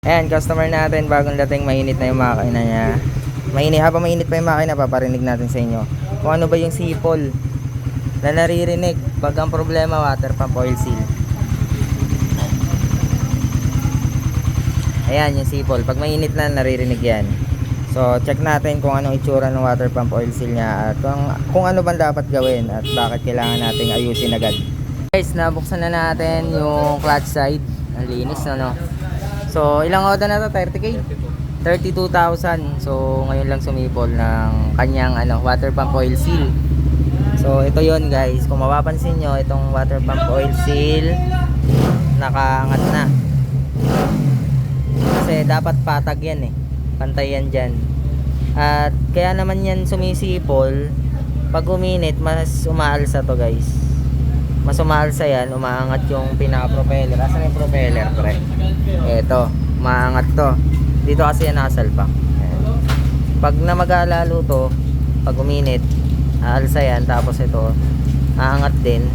Ayan, customer natin, bagong dating, mainit na yung makina niya. Habang mainit pa yung makina, paparinig natin sa inyo kung ano ba yung sipol na naririnig pag ang problema water pump oil seal. Ayan yung sipol, pag mainit na naririnig yan. So check natin kung anong itsura ng water pump oil seal nya at kung ano bang dapat gawin at bakit kailangan nating ayusin agad. Guys, nabuksan na natin yung clutch side. Ang linis, no? So ilang oda na to? 30k? 32,000. So ngayon lang sumipol ng kanyang water pump oil seal. So ito yon guys, kung mapapansin nyo, itong water pump oil seal nakaangat na kasi dapat patag yan pantay yan dyan. At kaya naman yan sumisipol pag uminit, mas umaalsa to guys, mas umaalsa yan, umaangat yung pinaka-propeller. Asan yung propeller, pre? Eto, umaangat to dito kasi yan nakasalpak. Pag namagalalo to, pag uminit, aalsa yan, tapos ito aangat din,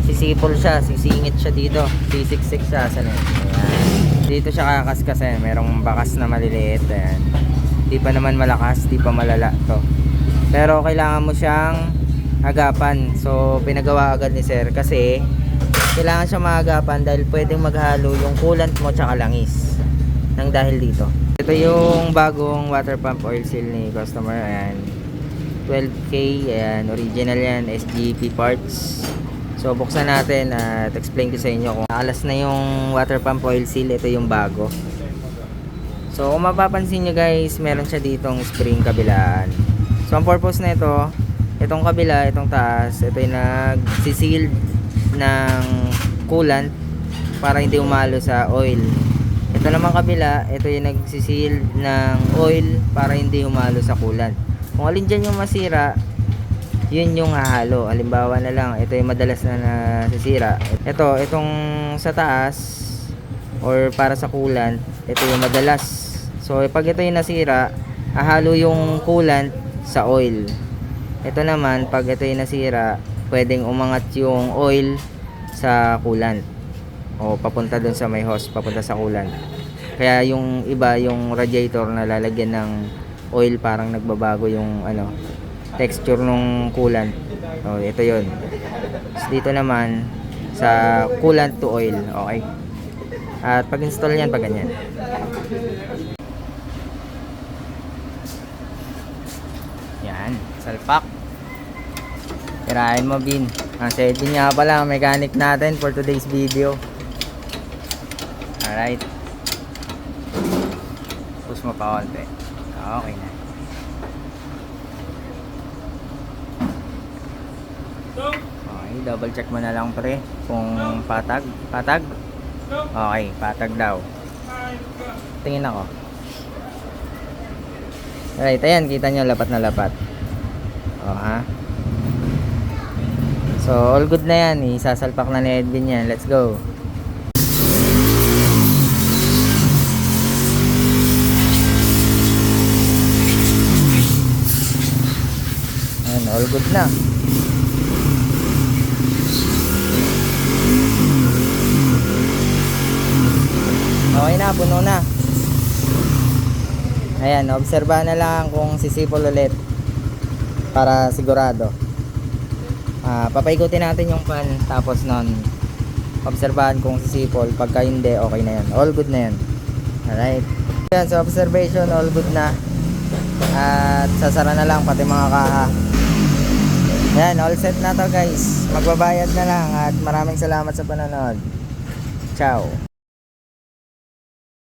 sisipol siya, sisingit siya dito, sisiksik siya. Asan yun? Ayan. Dito siya kakaskas, merong bakas na maliliit. Ayan. Di pa naman malakas, di pa malala to, pero kailangan mo siyang agapan. So pinagawa agad ni sir kasi kailangan siya maagapan dahil pwedeng maghalo yung coolant mo tsaka langis nang dahil dito. Ito yung bagong water pump oil seal ni customer. Ayan, 12k. Ayan, original yan, SGP parts. So buksan natin at explain ko sa inyo kung alas na yung water pump oil seal. Ito yung bago. So kung mapapansin nyo guys, meron siya ditong spring kabilaan. So ang purpose na ito, itong kabila, itong taas, ito yung nagsiseal ng coolant para hindi umalo sa oil. Ito naman kabila, ito yung nagsiseal ng oil para hindi umalo sa coolant. Kung alin dyan yung masira, yun yung hahalo. Halimbawa na lang, ito yung madalas na nasisira. Itong sa taas or para sa coolant, ito yung madalas. So pag ito yung nasira, hahalo yung coolant sa oil. Ito naman, pag ito yung nasira, pwedeng umangat yung oil sa coolant o papunta dun sa may hose, papunta sa coolant. Kaya yung iba, yung radiator na lalagyan ng oil, parang nagbabago yung texture ng coolant. So ito yun. Dito naman sa coolant to oil. Okay, at pag install yan, pag ganyan. Yan, salpak. Tirahin mo, Bin. Ang si Edwin nga pala, mechanic natin for today's video. Alright, push mo pa konti. Okay na. Okay, double check mo na lang pre kung patag. Okay, patag daw. Tingin ako. Alright, ayan, kita nyo, lapat na lapat. So all good na yan, isasalpak na ni Edwin yan. Let's go. Ayan, all good na. Okay na, puno na. Ayan, obserbahan na lang kung sisipol ulit para sigurado. Papaikutin natin yung pan, tapos nun obserbahan kung sisipol. Pagka hindi, okay na yan, all good na yan. Alright, yan, so observation, all good na. At sasara na lang pati mga kaha. Yan, all set na to guys. Magbabayad na lang at maraming salamat sa panonood. Ciao.